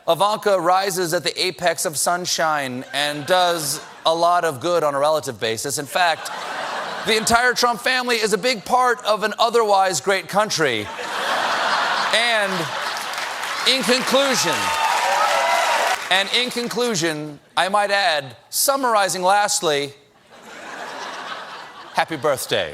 Ivanka rises at the apex of sunshine and does a lot of good on a relative basis. In fact, the entire Trump family is a big part of an otherwise great country. And in conclusion, I might add, summarizing lastly, happy birthday.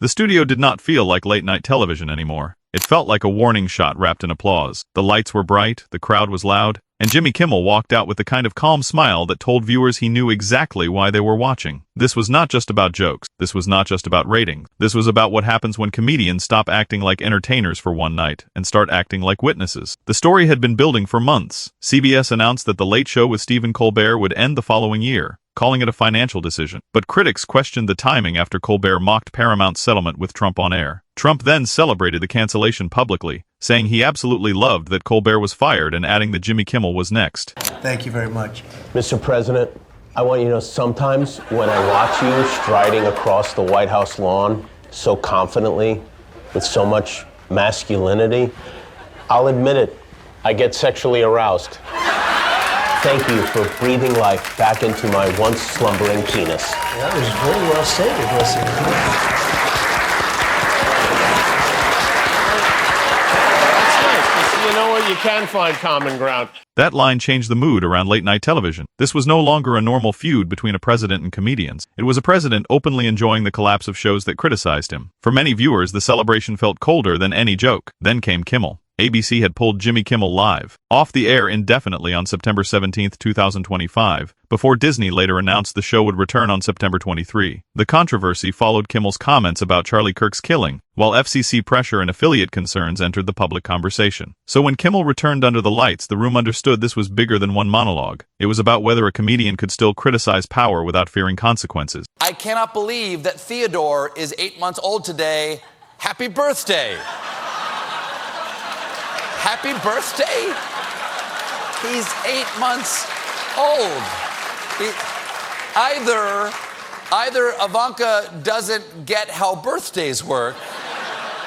The studio did not feel like late-night television anymore. It felt like a warning shot wrapped in applause. The lights were bright, the crowd was loud, and Jimmy Kimmel walked out with the kind of calm smile that told viewers he knew exactly why they were watching. This was not just about jokes. This was not just about ratings. This was about what happens when comedians stop acting like entertainers for one night and start acting like witnesses. The story had been building for months. CBS announced that The Late Show with Stephen Colbert would end the following year, calling it a financial decision. But critics questioned the timing after Colbert mocked Paramount's settlement with Trump on air. Trump then celebrated the cancellation publicly, saying he absolutely loved that Colbert was fired and adding that Jimmy Kimmel was next. Thank you very much. Mr. President, I want you to know sometimes when I watch you striding across the White House lawn so confidently, with so much masculinity, I'll admit it, I get sexually aroused. Thank you for breathing life back into my once slumbering penis. That was very well stated, listen. That's nice. You know what? You can find common ground. That line changed the mood around late-night television. This was no longer a normal feud between a president and comedians. It was a president openly enjoying the collapse of shows that criticized him. For many viewers, the celebration felt colder than any joke. Then came Kimmel. ABC had pulled Jimmy Kimmel Live off the air indefinitely on September 17, 2025, before Disney later announced the show would return on September 23. The controversy followed Kimmel's comments about Charlie Kirk's killing, while FCC pressure and affiliate concerns entered the public conversation. So when Kimmel returned under the lights, the room understood this was bigger than one monologue. It was about whether a comedian could still criticize power without fearing consequences. I cannot believe that Theodore is 8 months old today. Happy birthday. Happy birthday? He's 8 months old. Either Ivanka doesn't get how birthdays work,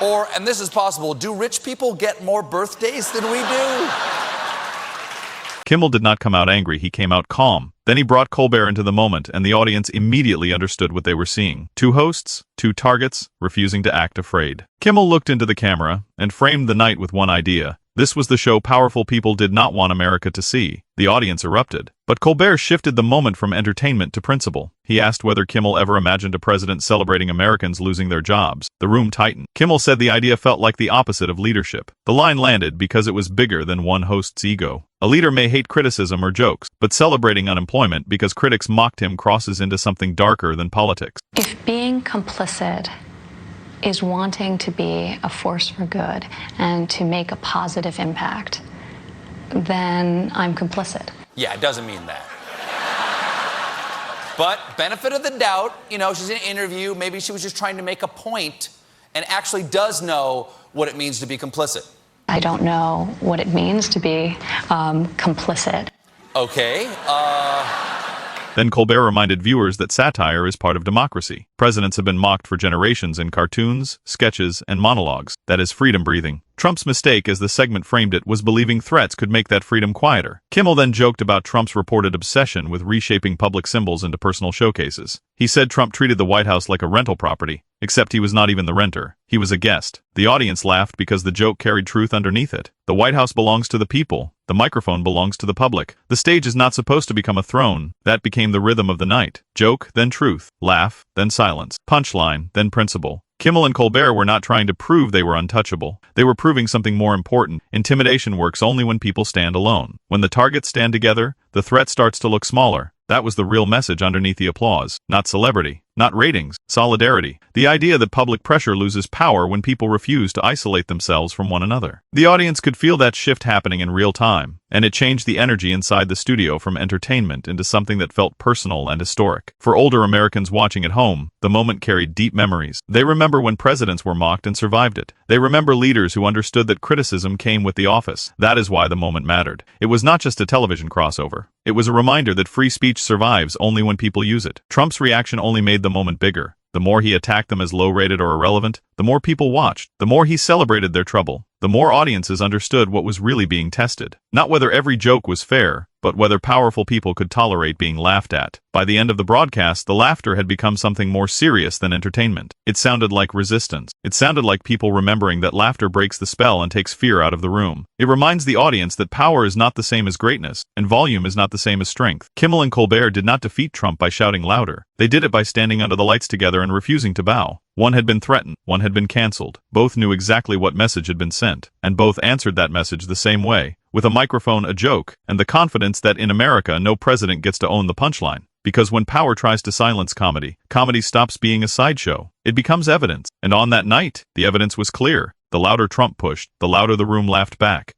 or, and this is possible, do rich people get more birthdays than we do? Kimmel did not come out angry, he came out calm. Then he brought Colbert into the moment, and the audience immediately understood what they were seeing. Two hosts, two targets, refusing to act afraid. Kimmel looked into the camera and framed the night with one idea. This was the show powerful people did not want America to see. The audience erupted. But Colbert shifted the moment from entertainment to principle. He asked whether Kimmel ever imagined a president celebrating Americans losing their jobs. The room tightened. Kimmel said the idea felt like the opposite of leadership. The line landed because it was bigger than one host's ego. A leader may hate criticism or jokes, but celebrating unemployment because critics mocked him crosses into something darker than politics. If being complicit is wanting to be a force for good and to make a positive impact, then I'm complicit. Yeah, it doesn't mean that. But benefit of the doubt, you know, she's in an interview, maybe she was just trying to make a point and actually does know what it means to be complicit. I don't know what it means to be complicit. Okay, Then Colbert reminded viewers that satire is part of democracy. Presidents have been mocked for generations in cartoons, sketches, and monologues. That is freedom breathing. Trump's mistake, as the segment framed it, was believing threats could make that freedom quieter. Kimmel then joked about Trump's reported obsession with reshaping public symbols into personal showcases. He said Trump treated the White House like a rental property, except he was not even the renter. He was a guest. The audience laughed because the joke carried truth underneath it. The White House belongs to the people. The microphone belongs to the public. The stage is not supposed to become a throne. That became the rhythm of the night. Joke, then truth. Laugh, then silence. Punchline, then principle. Kimmel and Colbert were not trying to prove they were untouchable. They were proving something more important. Intimidation works only when people stand alone. When the targets stand together, the threat starts to look smaller. That was the real message underneath the applause. Not celebrity, not ratings, solidarity. The idea that public pressure loses power when people refuse to isolate themselves from one another. The audience could feel that shift happening in real time, and it changed the energy inside the studio from entertainment into something that felt personal and historic. For older Americans watching at home, the moment carried deep memories. They remember when presidents were mocked and survived it. They remember leaders who understood that criticism came with the office. That is why the moment mattered. It was not just a television crossover. It was a reminder that free speech survives only when people use it. Trump's reaction only made the moment bigger. The more he attacked them as low-rated or irrelevant, the more people watched, the more he celebrated their trouble, the more audiences understood what was really being tested. Not whether every joke was fair, but whether powerful people could tolerate being laughed at. By the end of the broadcast, the laughter had become something more serious than entertainment. It sounded like resistance. It sounded like people remembering that laughter breaks the spell and takes fear out of the room. It reminds the audience that power is not the same as greatness, and volume is not the same as strength. Kimmel and Colbert did not defeat Trump by shouting louder. They did it by standing under the lights together and refusing to bow. One had been threatened, one had been cancelled. Both knew exactly what message had been sent, and both answered that message the same way, with a microphone, a joke, and the confidence that in America no president gets to own the punchline. Because when power tries to silence comedy, comedy stops being a sideshow. It becomes evidence. And on that night, the evidence was clear. The louder Trump pushed, the louder the room laughed back.